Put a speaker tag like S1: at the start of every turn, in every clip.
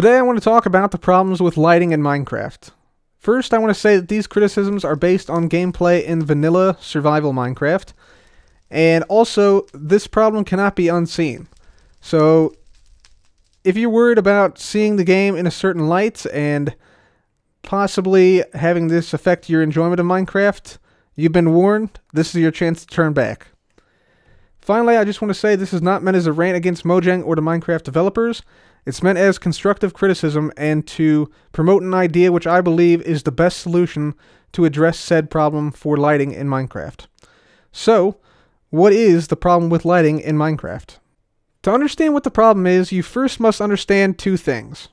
S1: Today I want to talk about the problems with lighting in Minecraft. First, I want to say that these criticisms are based on gameplay in vanilla survival Minecraft, and also this problem cannot be unseen. So, if you're worried about seeing the game in a certain light and possibly having this affect your enjoyment of Minecraft, you've been warned. This is your chance to turn back. Finally, I just want to say this is not meant as a rant against Mojang or the Minecraft developers. It's meant as constructive criticism and to promote an idea which I believe is the best solution to address said problem for lighting in Minecraft. So, what is the problem with lighting in Minecraft? To understand what the problem is, you first must understand two things.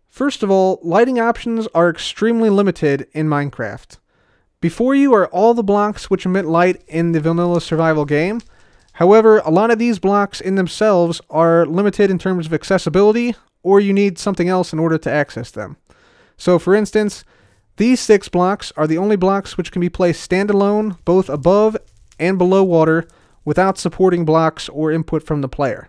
S1: First of all, lighting options are extremely limited in Minecraft. Before you are all the blocks which emit light in the vanilla survival game. However, a lot of these blocks in themselves are limited in terms of accessibility, or you need something else in order to access them. So, for instance, these 6 blocks are the only blocks which can be placed standalone, both above and below water, without supporting blocks or input from the player.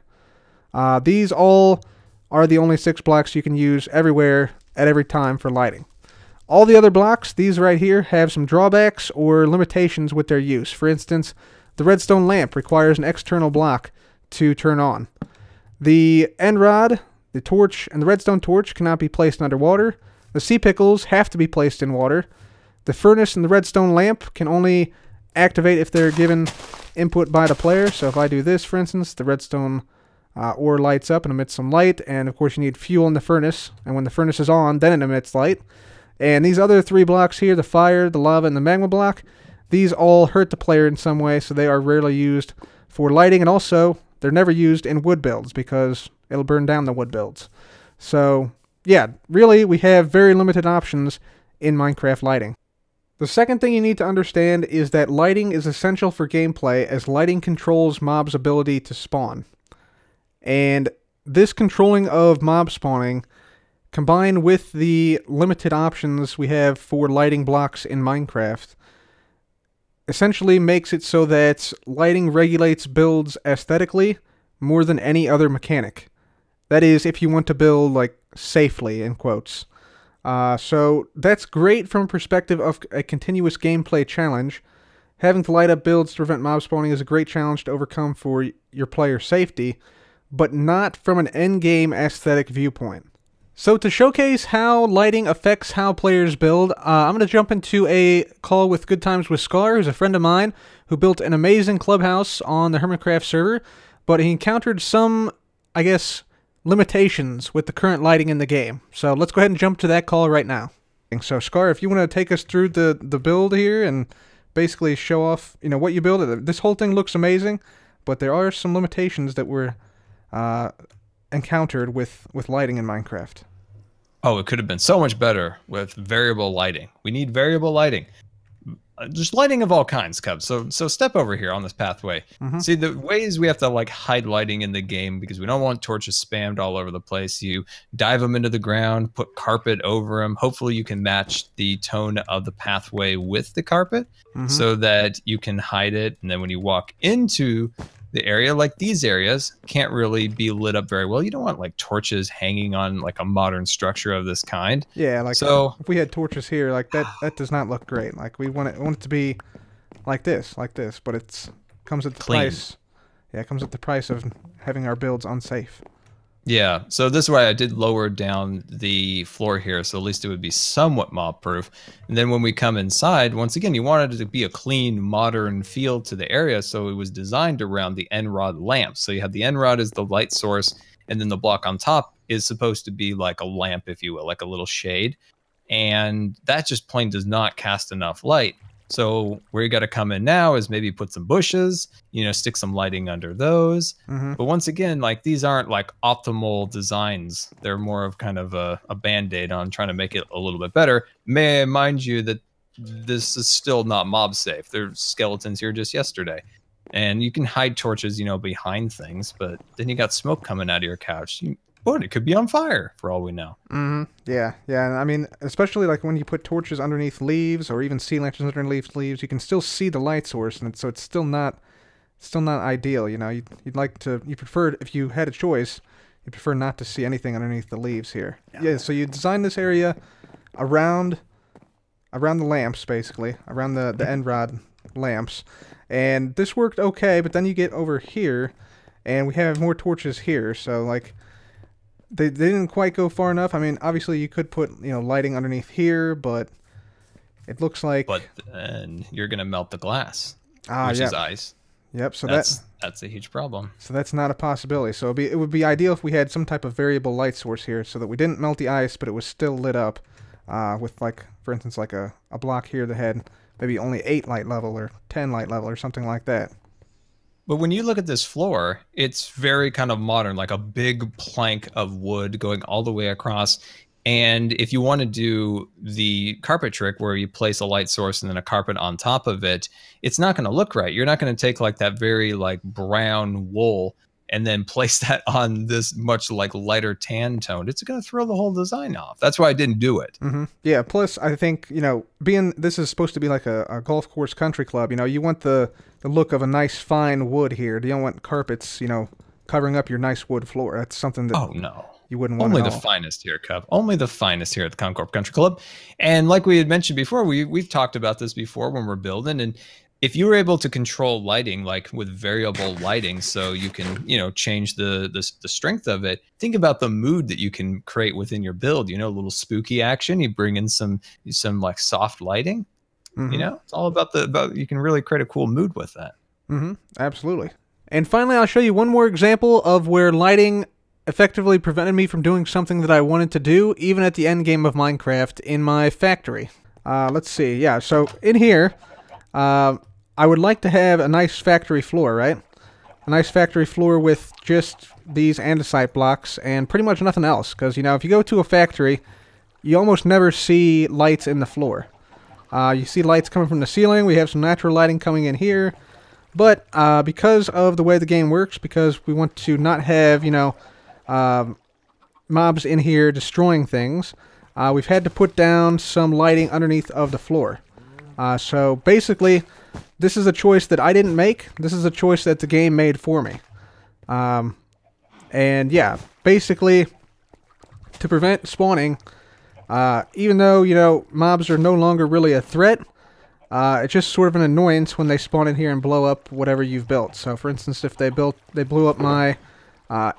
S1: These all are the only 6 blocks you can use everywhere, at every time for lighting. All the other blocks, these right here, have some drawbacks or limitations with their use. For instance, the redstone lamp requires an external block to turn on. The end rod, the torch, and the redstone torch cannot be placed underwater. The sea pickles have to be placed in water. The furnace and the redstone lamp can only activate if they're given input by the player. So if I do this, for instance, the redstone ore lights up and emits some light. And of course you need fuel in the furnace. And when the furnace is on, then it emits light. And these other 3 blocks here, the fire, the lava, and the magma block, these all hurt the player in some way, so they are rarely used for lighting, and also they're never used in wood builds because it'll burn down the wood builds. So, yeah, really we have very limited options in Minecraft lighting. The second thing you need to understand is that lighting is essential for gameplay, as lighting controls mobs' ability to spawn. And this controlling of mob spawning, combined with the limited options we have for lighting blocks in Minecraft, essentially makes it so that lighting regulates builds aesthetically more than any other mechanic. That is, if you want to build, like, safely, in quotes. So that's great from a perspective of a continuous gameplay challenge. Having to light up builds to prevent mob spawning is a great challenge to overcome for your player's safety, but not from an endgame aesthetic viewpoint. So to showcase how lighting affects how players build, I'm going to jump into a call with Good Times with Scar, who's a friend of mine, who built an amazing clubhouse on the Hermitcraft server, but he encountered some, I guess, limitations with the current lighting in the game. So let's go ahead and jump to that call right now. So Scar, if you want to take us through the build here and basically show off, you know, what you built. This whole thing looks amazing, but there are some limitations that were encountered with lighting in Minecraft.
S2: Oh, it could have been so much better with variable lighting. We need variable lighting. Just lighting of all kinds, Cubs. So step over here on this pathway. See, the ways we have to like hide lighting in the game, because we don't want torches spammed all over the place. You dive them into the ground, put carpet over them. Hopefully you can match the tone of the pathway with the carpet so that you can hide it. And then when you walk into the area, like these areas, can't really be lit up very well. You don't want like torches hanging on like a modern structure of this kind.
S1: Yeah, like so if we had torches here, like that does not look great. Like we want it to be like this, but it comes at the price. Yeah, it comes at the price of having our builds unsafe.
S2: Yeah, so this is why I did lower down the floor here, so at least it would be somewhat mob-proof. And then when we come inside, once again, you wanted it to be a clean, modern feel to the area, so it was designed around the end rod lamp. So you have the end rod as the light source, and then the block on top is supposed to be like a lamp, if you will, like a little shade. And that just plain does not cast enough light. So where you got to come in now is maybe put some bushes, you know, stick some lighting under those. But once again, like these aren't like optimal designs. They're more of kind of a band-aid on trying to make it a little bit better. May I mind you that this is still not mob safe. There's skeletons here just yesterday. And you can hide torches, you know, behind things, but then you got smoke coming out of your couch. It could be on fire for all we know.
S1: Yeah. I mean, especially like when you put torches underneath leaves or even sea lanterns underneath leaves, you can still see the light source, and so it's still not ideal. You know, you prefer, if you had a choice, You prefer not to see anything underneath the leaves here. Yeah, so you design this area around the lamps, basically, around the end rod lamps. And this worked okay, but then you get over here, and we have more torches here, so, like, they didn't quite go far enough. I mean, obviously you could put, you know, lighting underneath here, but it looks like...
S2: But then you're going to melt the glass, which is ice.
S1: Yep, so
S2: that's a huge problem.
S1: So that's not a possibility. So it would be ideal if we had some type of variable light source here so that we didn't melt the ice, but it was still lit up with, like, for instance, like a block here that had maybe only 8 light level or 10 light level or something like that.
S2: But when you look at this floor, it's very kind of modern, like a big plank of wood going all the way across. And if you want to do the carpet trick where you place a light source and then a carpet on top of it, it's not going to look right. You're not going to take like that very like brown wool and then place that on this much like lighter tan tone. It's going to throw the whole design off. That's why I didn't do it.
S1: Mm-hmm. Yeah. Plus, I think, you know, being this is supposed to be like a golf course country club, you know, you want the look of a nice fine wood here. You don't want carpets, you know, covering up your nice wood floor. That's something that...
S2: Oh, no.
S1: You wouldn't want
S2: only the finest here, Cub. Only the finest here at the Concord Country Club. And like we had mentioned before, we've talked about this before when we're building. And if you were able to control lighting, like with variable lighting, so you can, you know, change the strength of it. Think about the mood that you can create within your build. You know, a little spooky action. You bring in some like soft lighting. Mm-hmm. You know, it's all about you can really create a cool mood with that.
S1: Mm-hmm. Absolutely. And finally, I'll show you one more example of where lighting effectively prevented me from doing something that I wanted to do, even at the end game of Minecraft in my factory. Let's see. Yeah, so in here, I would like to have a nice factory floor, right? A nice factory floor with just these andesite blocks and pretty much nothing else. Because, you know, if you go to a factory, you almost never see lights in the floor. You see lights coming from the ceiling. We have some natural lighting coming in here. But because of the way the game works, because we want to not have, you know, mobs in here destroying things, we've had to put down some lighting underneath of the floor. So basically, this is a choice that I didn't make. This is a choice that the game made for me. And yeah, basically, to prevent spawning, even though, you know, mobs are no longer really a threat, it's just sort of an annoyance when they spawn in here and blow up whatever you've built. So for instance, if they blew up my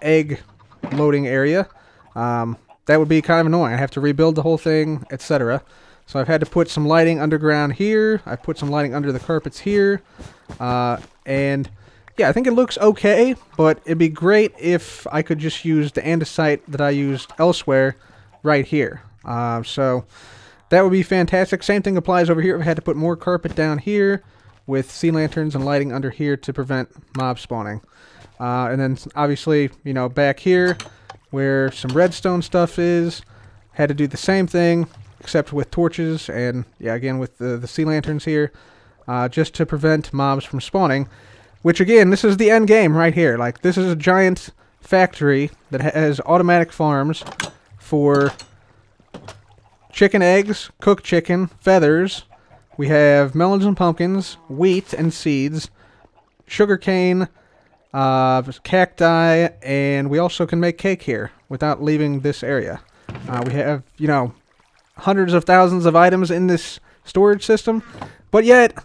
S1: egg loading area, that would be kind of annoying. I have to rebuild the whole thing, etc. So I've had to put some lighting underground here. I've put some lighting under the carpets here. And yeah, I think it looks okay, but it'd be great if I could just use the andesite that I used elsewhere right here. So that would be fantastic. Same thing applies over here. I had to put more carpet down here with sea lanterns and lighting under here to prevent mob spawning. And then obviously, you know, back here where some redstone stuff is, had to do the same thing except with torches and, yeah, again with the sea lanterns here, just to prevent mobs from spawning. Which, again, this is the end game right here. Like, this is a giant factory that has automatic farms for chicken eggs, cooked chicken, feathers. We have melons and pumpkins, wheat and seeds, sugarcane, cacti, and we also can make cake here without leaving this area. We have, you know, hundreds of thousands of items in this storage system, but yet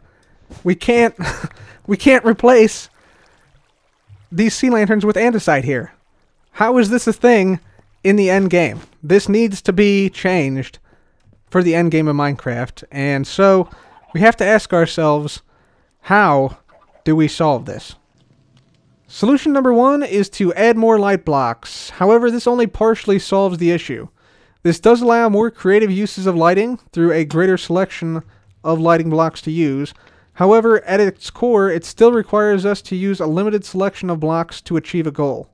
S1: we can't replace these sea lanterns with andesite here. How is this a thing in the end game? This needs to be changed for the end game of Minecraft, and so we have to ask ourselves, how do we solve this? Solution number 1 is to add more light blocks. However, this only partially solves the issue. This does allow more creative uses of lighting through a greater selection of lighting blocks to use. However, at its core, it still requires us to use a limited selection of blocks to achieve a goal.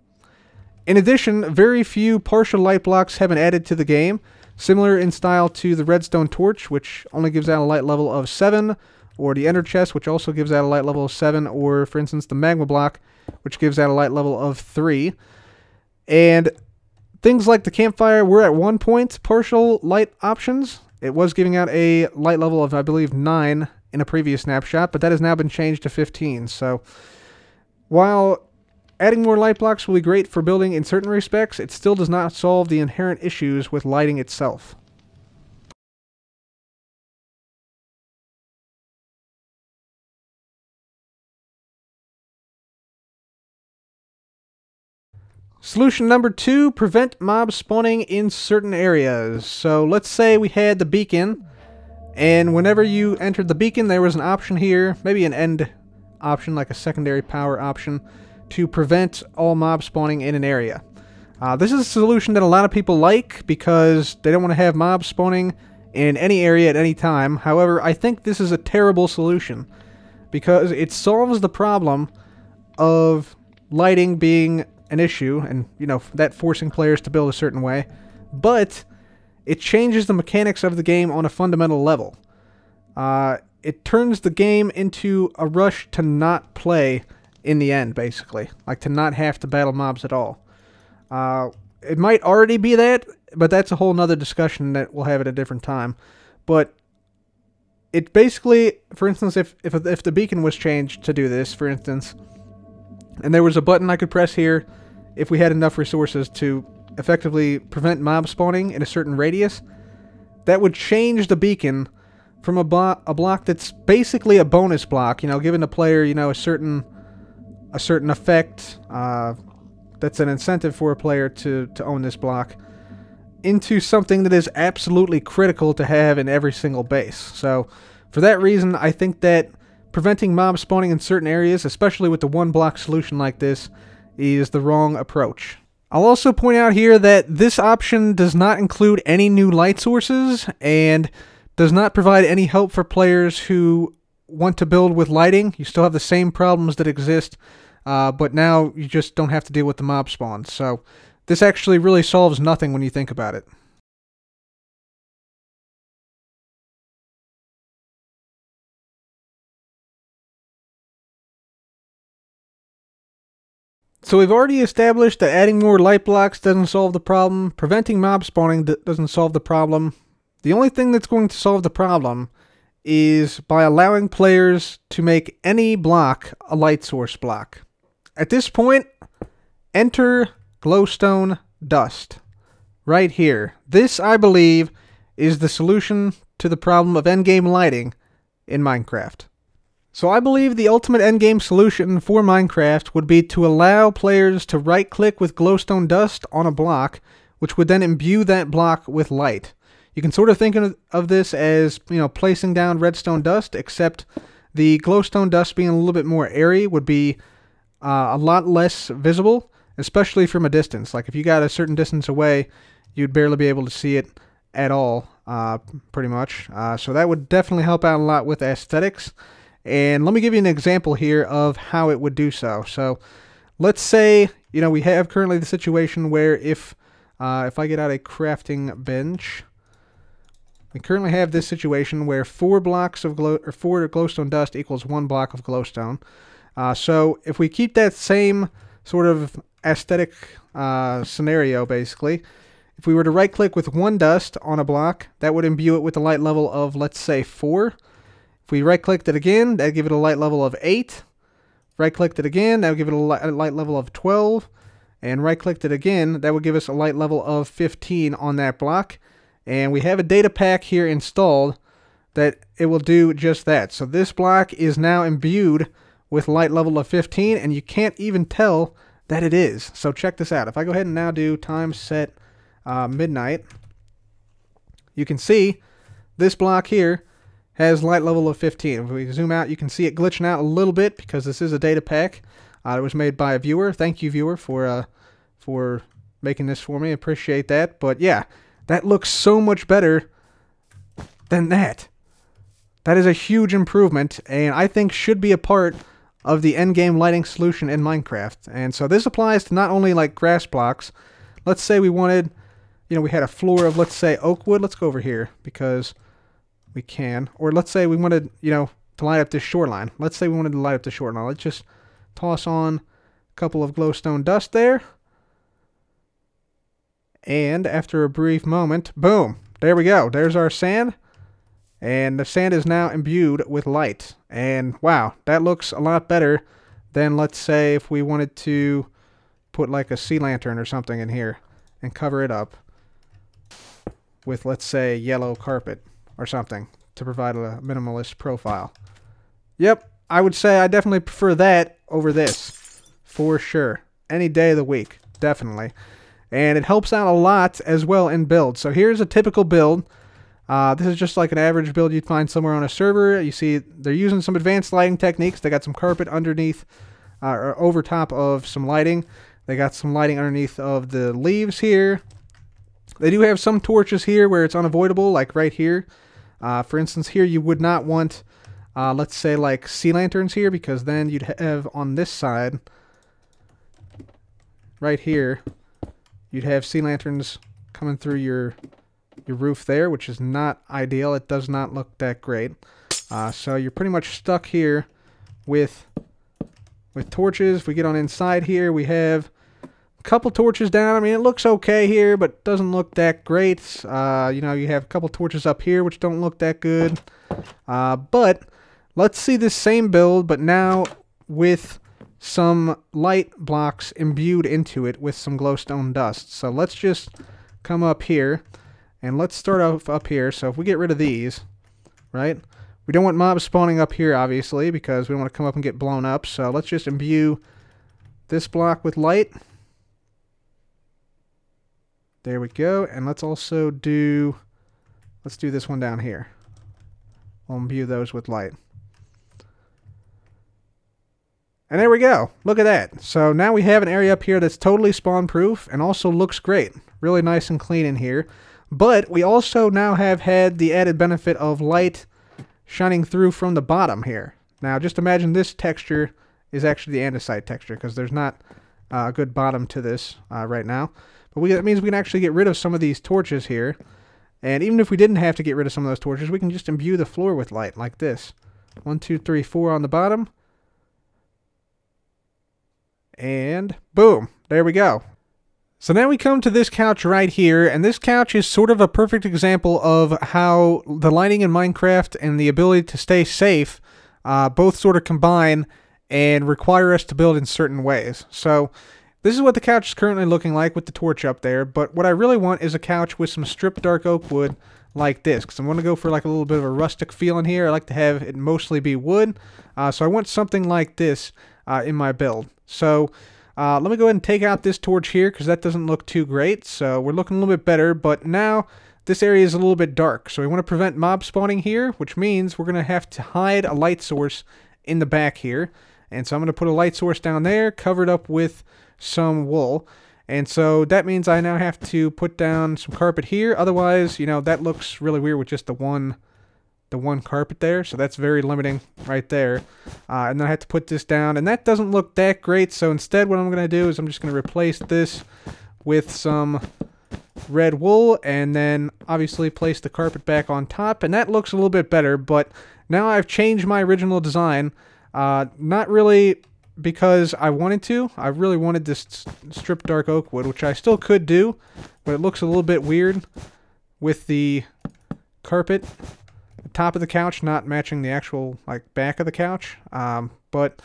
S1: In addition, very few partial light blocks have been added to the game, similar in style to the redstone torch, which only gives out a light level of 7, or the ender chest, which also gives out a light level of 7, or, for instance, the magma block, which gives out a light level of 3. And things like the campfire were at one point partial light options. It was giving out a light level of, I believe, 9 in a previous snapshot, but that has now been changed to 15. So while adding more light blocks will be great for building in certain respects, it still does not solve the inherent issues with lighting itself. Solution number 2, prevent mob spawning in certain areas. So let's say we had the beacon, and whenever you entered the beacon, there was an option here, maybe an end option, like a secondary power option, to prevent all mob spawning in an area. This is a solution that a lot of people like because they don't want to have mobs spawning in any area at any time. However, I think this is a terrible solution because it solves the problem of lighting being an issue and, you know, that forcing players to build a certain way, but it changes the mechanics of the game on a fundamental level. It turns the game into a rush to not play in the end, basically. Like, to not have to battle mobs at all. It might already be that, but that's a whole nother discussion that we'll have at a different time. But it basically, for instance, if the beacon was changed to do this, for instance, and there was a button I could press here if we had enough resources to effectively prevent mob spawning in a certain radius, that would change the beacon from a block that's basically a bonus block, you know, giving the player, you know, a certain effect that's an incentive for a player to own this block, into something that is absolutely critical to have in every single base. So for that reason, I think that preventing mob spawning in certain areas, especially with the one block solution like this, is the wrong approach. I'll also point out here that this option does not include any new light sources and does not provide any help for players who want to build with lighting. You still have the same problems that exist, but now you just don't have to deal with the mob spawns. So this actually really solves nothing when you think about it. So we've already established that adding more light blocks doesn't solve the problem. Preventing mob spawning doesn't solve the problem. The only thing that's going to solve the problem is by allowing players to make any block a light source block. At this point, enter glowstone dust. Right here. This, I believe, is the solution to the problem of endgame lighting in Minecraft. So I believe the ultimate endgame solution for Minecraft would be to allow players to right-click with glowstone dust on a block, which would then imbue that block with light. You can sort of think of this as, you know, placing down redstone dust, except the glowstone dust being a little bit more airy would be a lot less visible, especially from a distance. Like if you got a certain distance away, you'd barely be able to see it at all, pretty much. So that would definitely help out a lot with aesthetics. And let me give you an example here of how it would do so. So let's say, you know, we have currently the situation where if I get out a crafting bench, we currently have this situation where 4 glowstone dust equals 1 block of glowstone. So if we keep that same sort of aesthetic scenario, basically, if we were to right click with 1 dust on a block, that would imbue it with a light level of, let's say, 4. If we right-clicked it again, that would give it a light level of 8. Right-clicked it again, that would give it a light level of 12. And right-clicked it again, that would give us a light level of 15 on that block. And we have a data pack here installed that it will do just that. So this block is now imbued with light level of 15, and you can't even tell that it is. So check this out. If I go ahead and now do time set midnight, you can see this block here has light level of 15. If we zoom out, you can see it glitching out a little bit because this is a data pack. It was made by a viewer. Thank you, viewer, for making this for me. Appreciate that. But yeah, that looks so much better than that. That is a huge improvement, and I think should be a part of the endgame lighting solution in Minecraft. And so this applies to not only like grass blocks. Let's say we wanted, you know, we had a floor of, let's say, oak wood. Let's go over here because we can. Or let's say we wanted, you know, to light up this shoreline. Let's say we wanted to light up the shoreline. Let's just toss on a couple of glowstone dust there. And after a brief moment, boom, there we go. There's our sand. And the sand is now imbued with light. And wow, that looks a lot better Then let's say if we wanted to put like a sea lantern or something in here and cover it up with, let's say, yellow carpet or something to provide a minimalist profile. Yep, I would say I definitely prefer that over this, for sure. Any day of the week, definitely. And it helps out a lot as well in builds. So here's a typical build. This is just like an average build you'd find somewhere on a server. You see they're using some advanced lighting techniques. They got some carpet underneath or over top of some lighting. They got some lighting underneath of the leaves here. They do have some torches here where it's unavoidable, like right here. For instance, here you would not want, let's say, like sea lanterns here, because then you'd have on this side, right here, you'd have sea lanterns coming through your roof there, which is not ideal. It does not look that great. So you're pretty much stuck here with torches. If we get on inside here, we have couple torches down. I mean, it looks okay here, but doesn't look that great. You know, you have a couple torches up here, which don't look that good. But let's see this same build, but now with some light blocks imbued into it with some glowstone dust. So let's just come up here, and let's start off up here. So if we get rid of these, right? We don't want mobs spawning up here, obviously, because we don't want to come up and get blown up. So let's just imbue this block with light. There we go. And let's also do, let's do this one down here. We'll imbue those with light. And there we go. Look at that. So now we have an area up here that's totally spawn proof and also looks great. Really nice and clean in here. But we also now have had the added benefit of light shining through from the bottom here. Now just imagine this texture is actually the andesite texture, because there's not a good bottom to this right now. But that means we can actually get rid of some of these torches here. And even if we didn't have to get rid of some of those torches, we can just imbue the floor with light like this. 1, 2, 3, 4 on the bottom. And boom, there we go. So now we come to this couch right here, and this couch is sort of a perfect example of how the lighting in Minecraft and the ability to stay safe both sort of combine and require us to build in certain ways. So this is what the couch is currently looking like with the torch up there, but what I really want is a couch with some stripped dark oak wood like this, because I'm going to go for like a little bit of a rustic feel in here. I like to have it mostly be wood, so I want something like this in my build. So let me go ahead and take out this torch here, because that doesn't look too great. So we're looking a little bit better, but now this area is a little bit dark. So we want to prevent mob spawning here, which means we're going to have to hide a light source in the back here. And so I'm going to put a light source down there, covered up with some wool. And so that means I now have to put down some carpet here. Otherwise, you know, that looks really weird with just the one carpet there. So that's very limiting right there. And then I have to put this down, and that doesn't look that great. So instead what I'm going to do is I'm just going to replace this with some red wool, and then obviously place the carpet back on top, and that looks a little bit better. But now I've changed my original design. Not really because I wanted to. I really wanted this stripped dark oak wood, which I still could do, but it looks a little bit weird with the carpet, the top of the couch not matching the actual like back of the couch. But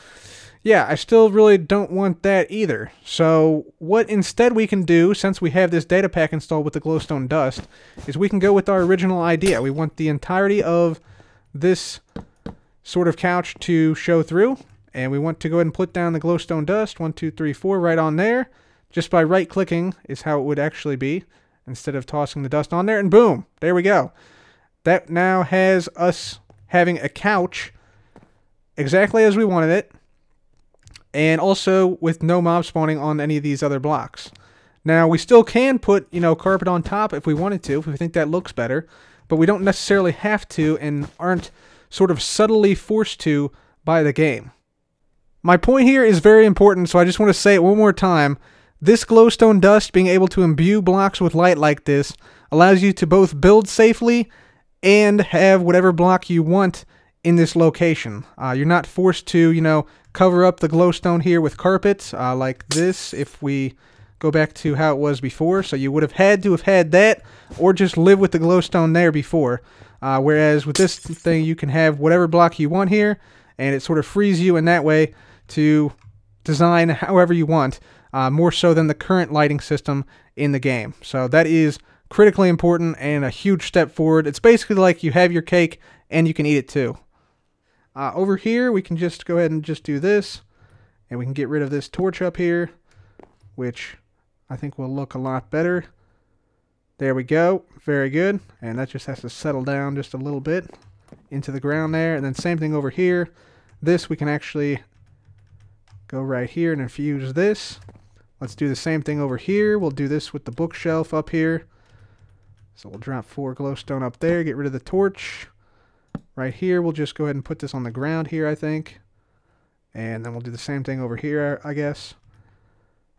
S1: yeah, I still really don't want that either. So what instead we can do, since we have this data pack installed with the glowstone dust, is we can go with our original idea. We want the entirety of this sort of couch to show through, and we want to go ahead and put down the glowstone dust, 1, 2, 3, 4 right on there. Just by right clicking is how it would actually be, instead of tossing the dust on there, and boom, there we go. That now has us having a couch exactly as we wanted it, and also with no mob spawning on any of these other blocks. Now we still can put, you know, carpet on top if we wanted to, if we think that looks better, but we don't necessarily have to and aren't sort of subtly forced to by the game. My point here is very important, so I just want to say it one more time. This glowstone dust, being able to imbue blocks with light like this, allows you to both build safely and have whatever block you want in this location. You're not forced to, you know, cover up the glowstone here with carpet like this if we go back to how it was before. So you would have had to have had that, or just live with the glowstone there before. Whereas with this thing, you can have whatever block you want here, and it sort of frees you in that way to design however you want, more so than the current lighting system in the game. So that is critically important and a huge step forward. It's basically like you have your cake and you can eat it too. Over here, we can just go ahead and just do this, and we can get rid of this torch up here, which I think will look a lot better. There we go. Very good. And that just has to settle down just a little bit into the ground there. And then same thing over here. This we can actually go right here and infuse this. Let's do the same thing over here. We'll do this with the bookshelf up here. So we'll drop 4 glowstone up there, get rid of the torch. Right here, we'll just go ahead and put this on the ground here, I think. And then we'll do the same thing over here, I guess.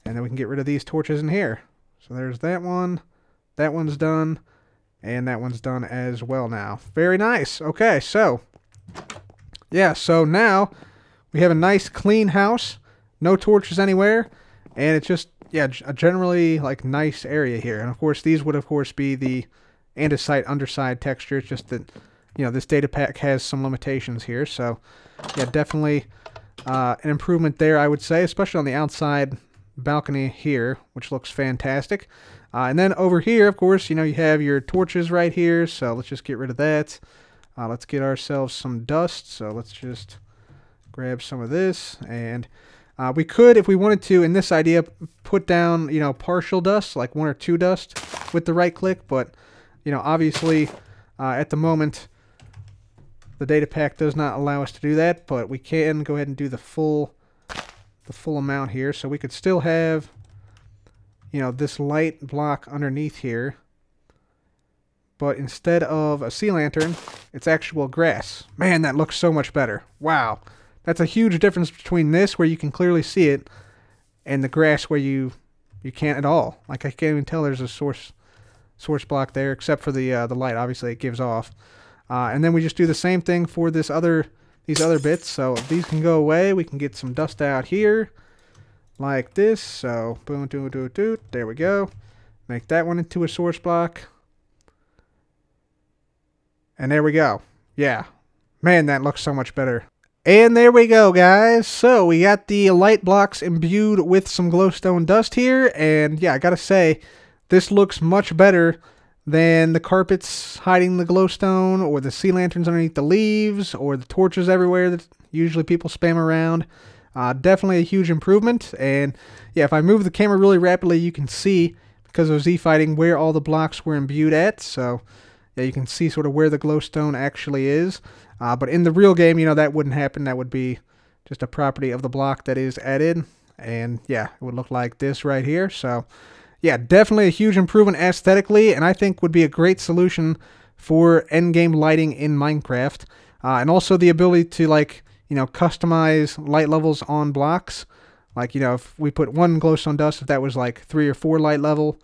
S1: And then we can get rid of these torches in here. So there's that one. That one's done. And that one's done as well now. Very nice. Okay, so yeah, so now we have a nice clean house. No torches anywhere. And it's just, yeah, a generally like nice area here. And of course, these would of course be the andesite underside texture. It's just that, you know, this data pack has some limitations here. So yeah, definitely an improvement there, I would say, especially on the outside balcony here, which looks fantastic. And then over here, of course, you know, you have your torches right here. So let's just get rid of that. Let's get ourselves some dust. So let's just grab some of this. And we could, if we wanted to, in this idea, put down, you know, partial dust, like 1 or 2 dust with the right click. But, you know, obviously, at the moment, the data pack does not allow us to do that. But we can go ahead and do the full amount here. So we could still have, you know, this light block underneath here. But instead of a sea lantern, it's actual grass. Man, that looks so much better. Wow. That's a huge difference between this, where you can clearly see it, and the grass where you can't at all. Like, I can't even tell there's a source block there, except for the light. Obviously, it gives off. And then we just do the same thing for these other bits. So if these can go away, we can get some dust out here, like this. So boom, there we go. Make that one into a source block. And there we go. Yeah. Man, that looks so much better. And there we go, guys. So we got the light blocks imbued with some glowstone dust here. And yeah, I gotta say, this looks much better than the carpets hiding the glowstone, or the sea lanterns underneath the leaves, or the torches everywhere that usually people spam around. Definitely a huge improvement. And yeah, if I move the camera really rapidly, you can see, because of Z-fighting, where all the blocks were imbued at. So yeah, you can see sort of where the glowstone actually is. But in the real game, you know, that wouldn't happen. That would be just a property of the block that is added. And yeah, it would look like this right here. So yeah, definitely a huge improvement aesthetically, and I think would be a great solution for endgame lighting in Minecraft. And also the ability to, like, you know, customize light levels on blocks. Like, you know, if we put 1 glowstone dust, if that was like 3 or 4 light level,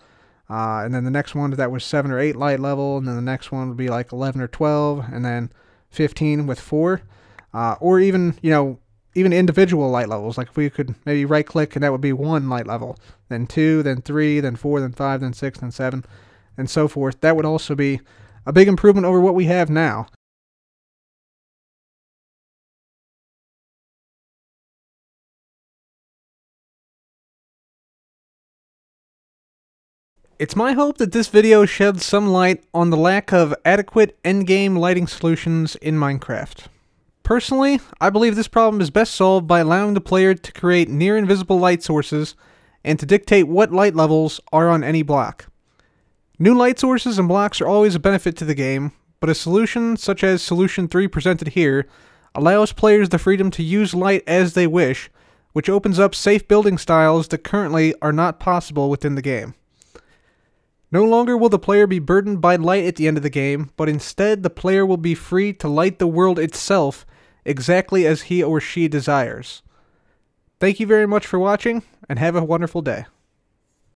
S1: and then the next one, if that was 7 or 8 light level, and then the next one would be like 11 or 12, and then 15 with 4, or even, you know, even individual light levels. Like if we could maybe right click and that would be 1 light level, then 2, then 3, then 4, then 5, then 6, then 7, and so forth. That would also be a big improvement over what we have now. It's my hope that this video sheds some light on the lack of adequate endgame lighting solutions in Minecraft. Personally, I believe this problem is best solved by allowing the player to create near-invisible light sources and to dictate what light levels are on any block. New light sources and blocks are always a benefit to the game, but a solution such as Solution 3 presented here allows players the freedom to use light as they wish, which opens up safe building styles that currently are not possible within the game. No longer will the player be burdened by light at the end of the game, but instead the player will be free to light the world itself exactly as he or she desires. Thank you very much for watching, and have a wonderful day.